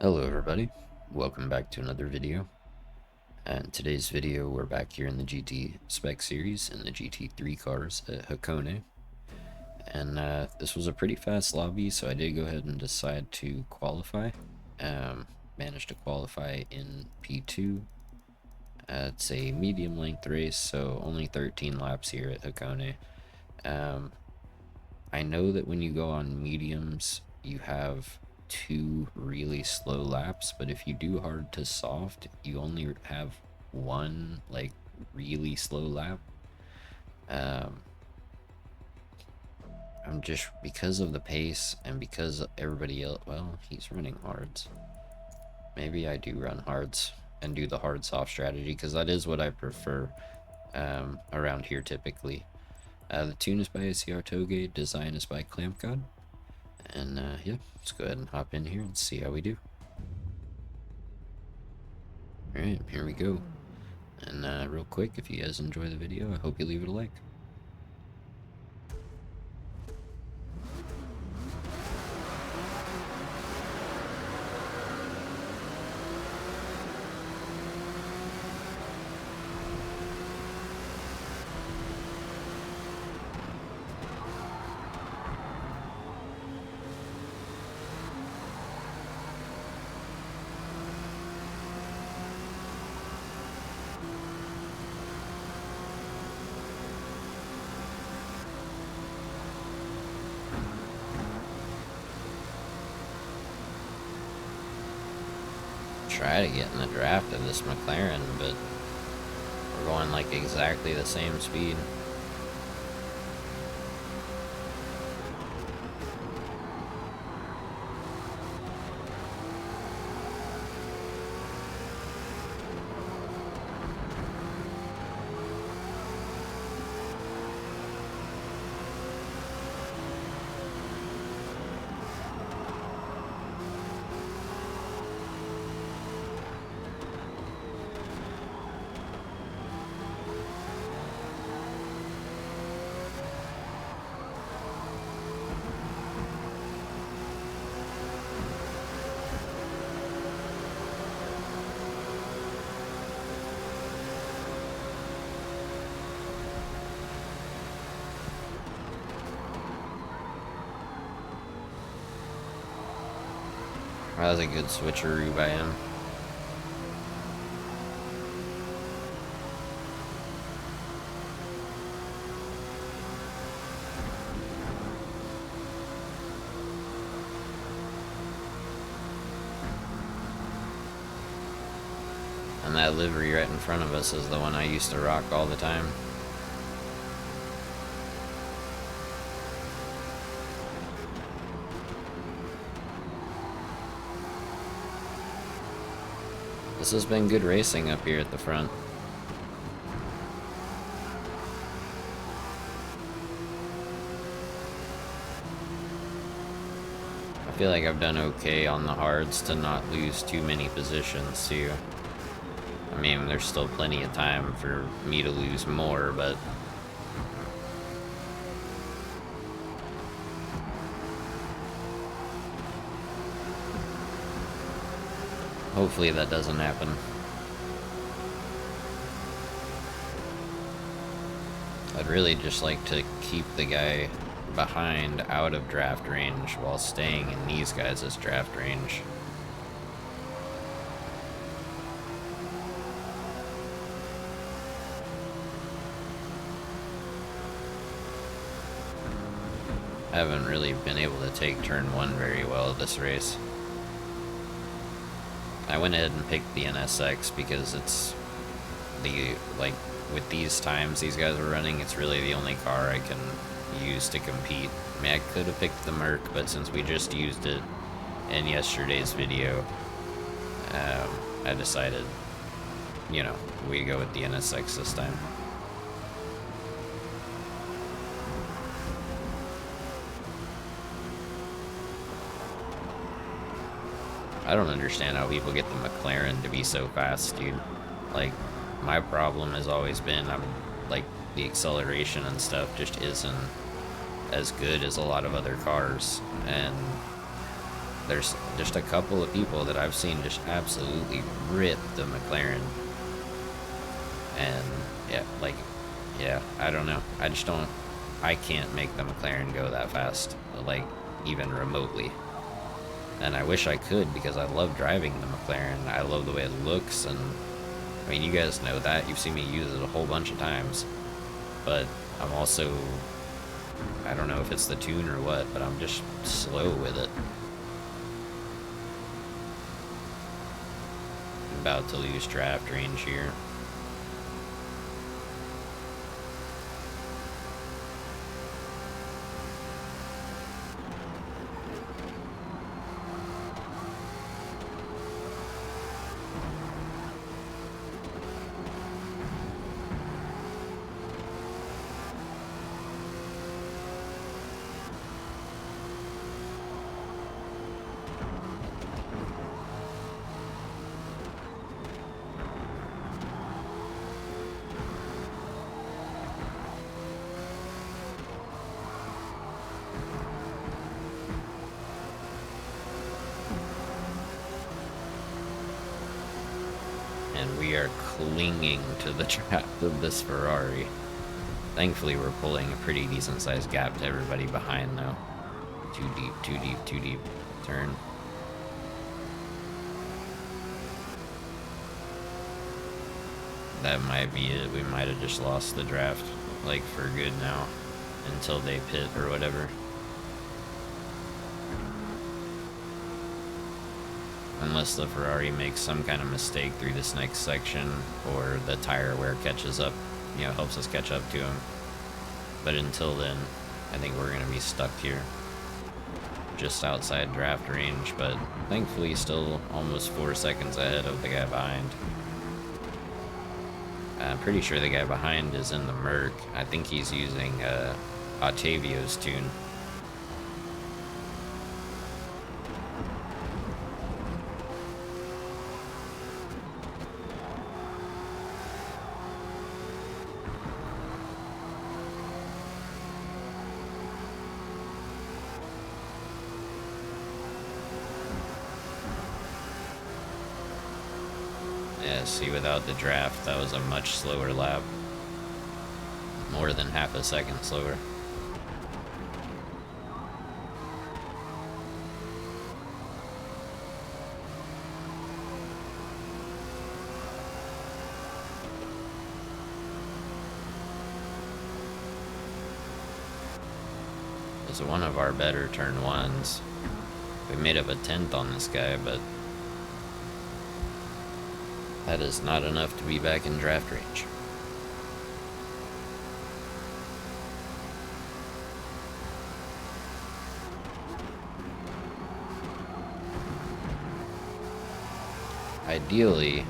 Hello everybody, welcome back to another video. In today's video we're back here in the GT spec series in the GT3 cars at Hakone. And this was a pretty fast lobby, so I did go ahead and decide to qualify. Managed to qualify in P2. It's a medium length race, so only 13 laps here at Hakone. I know that when you go on mediums you have 2 really slow laps, but if you do hard to soft you only have 1 like really slow lap. I'm just, because of the pace and because everybody else, well, he's running hards. Maybe I do run hards and do the hard soft strategy, because that is what I prefer around here typically. The tune is by ACR Toge, design is by Clamp God. And yeah, let's go ahead and hop in here and see how we do. Alright, here we go. And real quick, if you guys enjoy the video, I hope you leave it a like. Try to get in the draft of this McLaren, but we're going like exactly the same speed. That was a good switcheroo by him. And that livery right in front of us is the one I used to rock all the time. This has been good racing up here at the front. I feel like I've done okay on the hards to not lose too many positions too. I mean, there's still plenty of time for me to lose more, but hopefully that doesn't happen. I'd really just like to keep the guy behind out of draft range while staying in these guys' draft range. I haven't really been able to take turn 1 very well this race. I went ahead and picked the NSX because it's the, like, with these times these guys are running, it's really the only car I can use to compete. I mean, I could have picked the Merc, but since we just used it in yesterday's video, I decided, you know, we go with the NSX this time. I don't understand how people get the McLaren to be so fast, dude. Like, my problem has always been, like, the acceleration and stuff just isn't as good as a lot of other cars, and there's just a couple of people that I've seen just absolutely rip the McLaren. And yeah, like, yeah, I don't know. I just don't, I can't make the McLaren go that fast, like, even remotely. And I wish I could, because I love driving the McLaren. I love the way it looks, and I mean, you guys know that. You've seen me use it a whole bunch of times. But I'm also, I don't know if it's the tune or what, but I'm just slow with it. I'm about to lose draft range here. And we are clinging to the draft of this Ferrari. Thankfully, we're pulling a pretty decent sized gap to everybody behind, though. Too deep, too deep, too deep. Turn. That might be it. We might have just lost the draft, like, for good now, until they pit or whatever. Unless the Ferrari makes some kind of mistake through this next section, or the tire wear catches up, you know, helps us catch up to him. But until then, I think we're going to be stuck here. Just outside draft range, but thankfully still almost 4 seconds ahead of the guy behind. I'm pretty sure the guy behind is in the Merc. I think he's using Ottavio's tune. Yeah, see, without the draft, that was a much slower lap. More than half a second slower. It was one of our better turn ones. We made up a 10th on this guy, but that is not enough to be back in draft range. Ideally,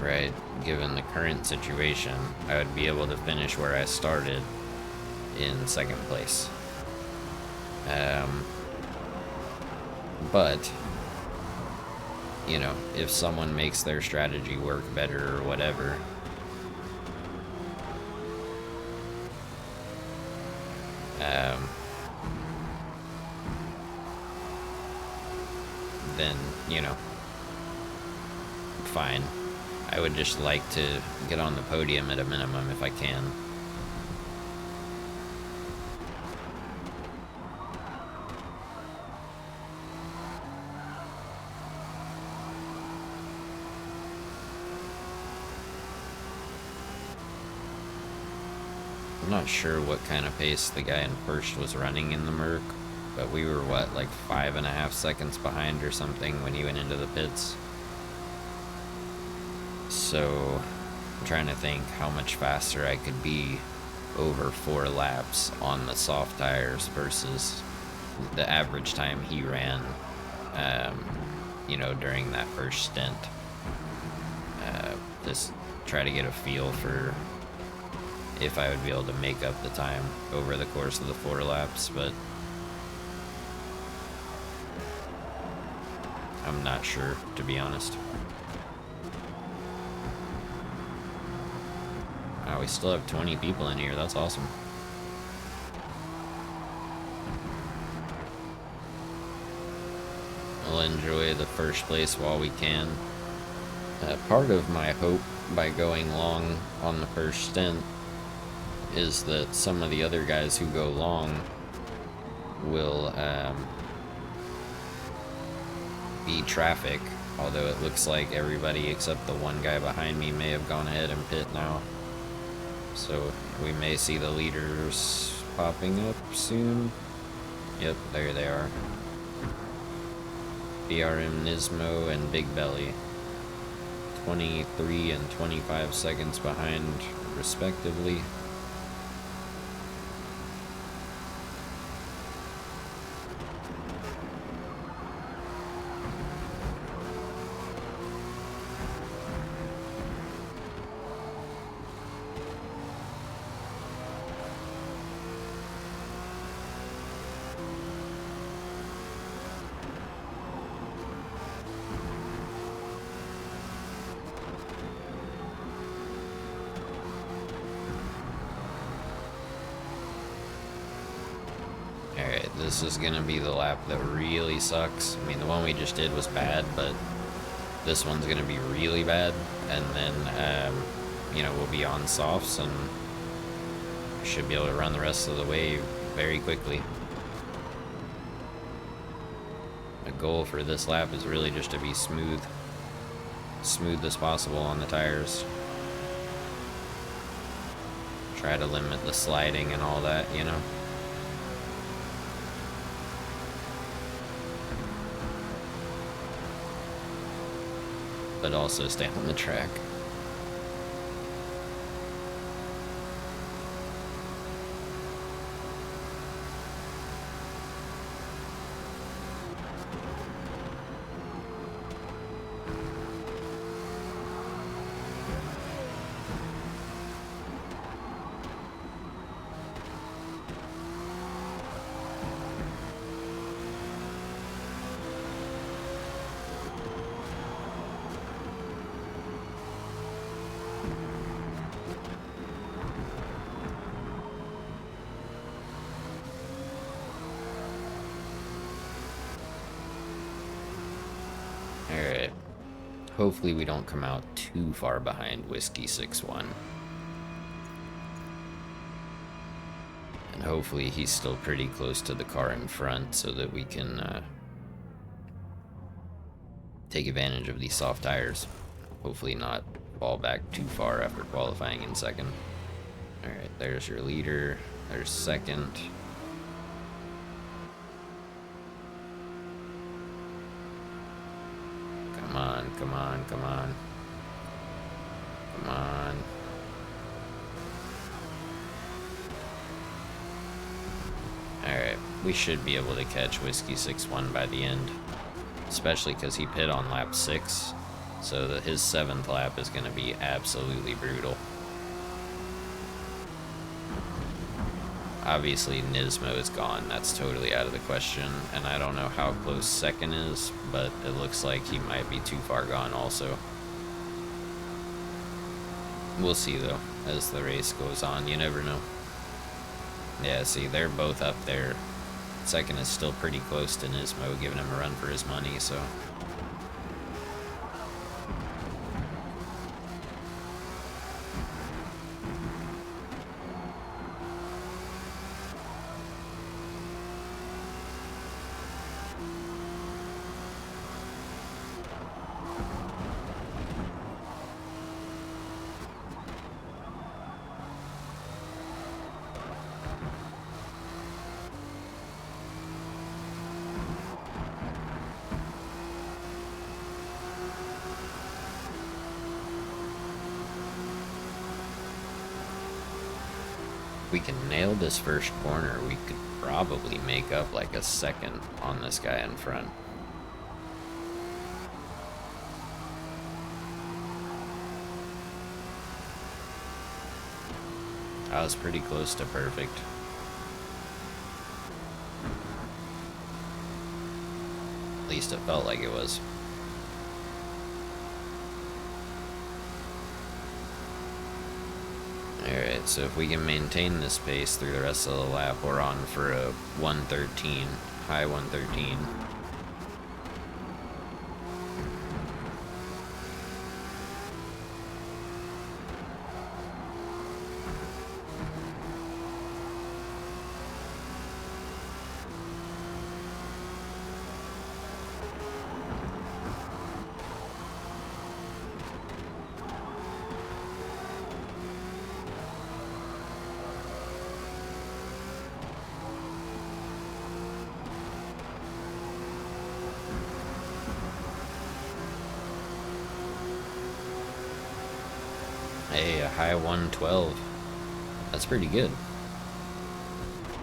right, given the current situation, I would be able to finish where I started in second place. But, you know, if someone makes their strategy work better or whatever, then, you know, fine. I would just like to get on the podium at a minimum if I can. I'm not sure what kind of pace the guy in first was running in the Merc, but we were, what, like 5.5 seconds behind or something when he went into the pits. So I'm trying to think how much faster I could be over 4 laps on the soft tires versus the average time he ran, you know, during that first stint. Just try to get a feel for if I would be able to make up the time over the course of the 4 laps, but I'm not sure, to be honest. Wow, we still have 20 people in here. That's awesome. We'll enjoy the first place while we can. Part of my hope by going long on the first stint is that some of the other guys who go long will be traffic, although it looks like everybody except the one guy behind me may have gone ahead and pit now. So we may see the leaders popping up soon. Yep, there they are. BRM Nismo and Big Belly. 23 and 25 seconds behind, respectively. Alright, this is gonna be the lap that really sucks. I mean, the one we just did was bad, but this one's gonna be really bad. And then, you know, we'll be on softs and should be able to run the rest of the way very quickly. The goal for this lap is really just to be smooth as possible on the tires. Try to limit the sliding and all that, you know. But also stay on the track. Alright. Hopefully we don't come out too far behind Whiskey 6-1. And hopefully he's still pretty close to the car in front so that we can take advantage of these soft tires. Hopefully not fall back too far after qualifying in second. Alright, there's your leader. There's second. Come on, come on, come on. Come on. Alright, we should be able to catch Whiskey 6-1 by the end. Especially because he pit on lap 6. So that his 7th lap is going to be absolutely brutal. Obviously, Nismo is gone. That's totally out of the question. And I don't know how close second is, but it looks like he might be too far gone also. We'll see, though, as the race goes on. You never know. Yeah, see, they're both up there. Second is still pretty close to Nismo, giving him a run for his money, so... If we can nail this first corner, we could probably make up like a second on this guy in front. I was pretty close to perfect. At least it felt like it was. Alright, so if we can maintain this pace through the rest of the lap, we're on for a 113, high 113. Hey, a high 112. That's pretty good.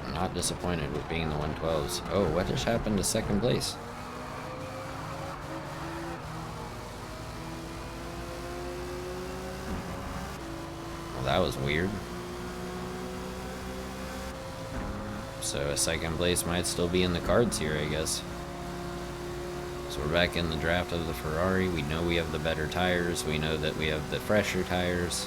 I'm not disappointed with being the 112s. Oh, what just happened to second place? Well, that was weird. So a second place might still be in the cards here, I guess. So we're back in the draft of the Ferrari. We know we have the better tires. We know that we have the fresher tires.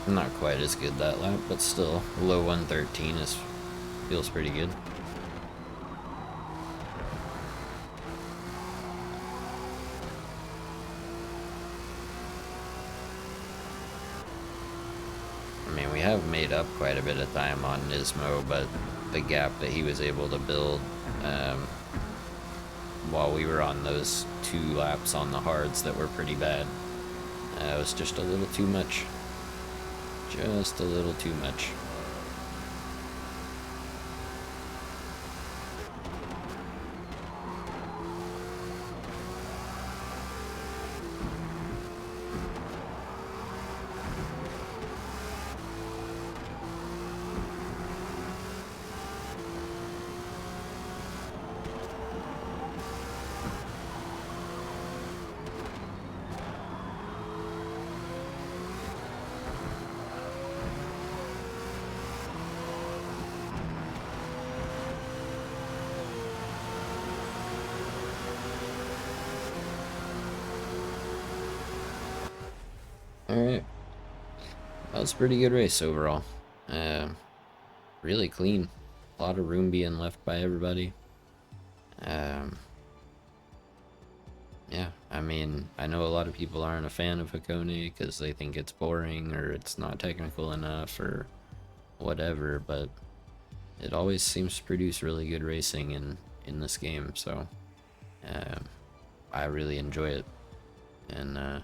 Not quite as good that lap, but still, low 113 feels pretty good. I mean, we have made up quite a bit of time on Nismo, but the gap that he was able to build while we were on those 2 laps on the hards that were pretty bad was just a little too much. Just a little too much. Alright. That was a pretty good race overall. Really clean. A lot of room being left by everybody. Yeah, I mean, I know a lot of people aren't a fan of Hakone because they think it's boring or it's not technical enough or whatever, but it always seems to produce really good racing in this game, so I really enjoy it, and I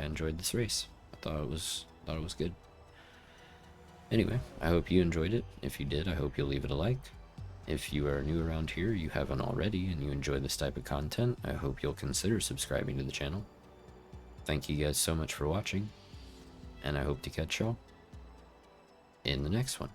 enjoyed this race. I thought it was good. Anyway, I hope you enjoyed it. If you did, I hope you'll leave it a like. If you are new around here, you haven't already, and you enjoy this type of content, I hope you'll consider subscribing to the channel. Thank you guys so much for watching, and I hope to catch y'all in the next one.